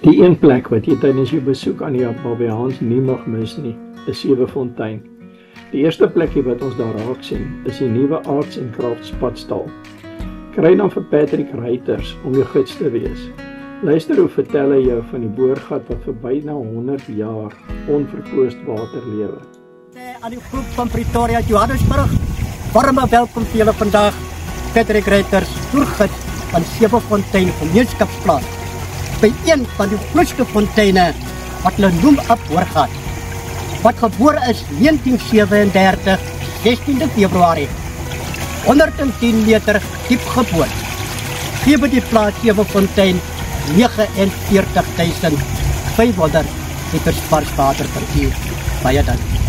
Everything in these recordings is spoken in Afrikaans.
Die een plek wat jy tydens jou besoek aan die Babejans nie mag mis nie, is Sewefontein. Die eerste plekkie wat ons daar raak sien, is die nuwe Arts and Crafts padstal. Kry dan vir Patrick Reiters om jou gids te wees. Luister hoe vertel hy jou van die boorgat wat vir byna 100 jaar onverkwist water lewe. Aan die groep van Pretoria, Johannesburg, warme welkom vir julle vandag. Patrick Reiters, toergids van Sewefontein gemeenskapsplaas, by een van die grootste fonteine wat hulle noem 'n boorgat, wat gebore is 1937, 16de Februarie, 110 meter diep geboor. Gee by die plaas Sewefontein 49.500 liters vars water per uur. Baie dankie.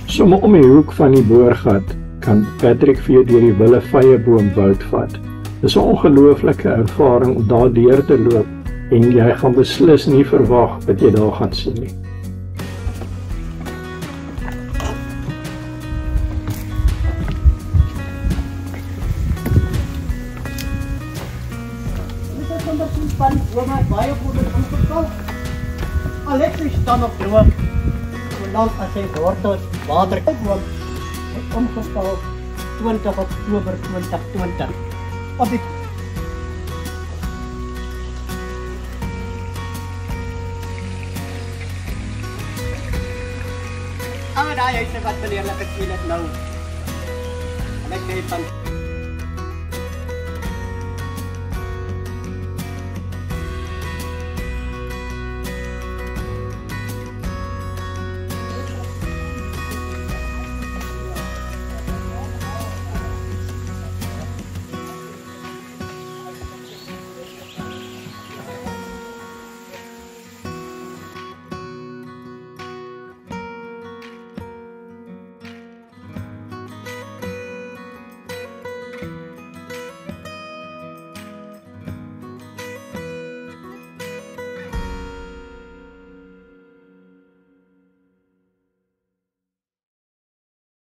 Somme om die hoek van die boorgat kan Patrick vir jou deur die Willevyeboomwoud vat. Dis 'n ongelooflike ervaring om daar deur te loop en jy gaan beslis nie verwag wat jy daar gaan sien nie. Van die bome baie goed omgekap. Alexis staan op droog, zolang as sy wortels water boom het omgestal 20 Oktober 2020. Op die daar jy sê wat verleer ek het nou. En ek sê van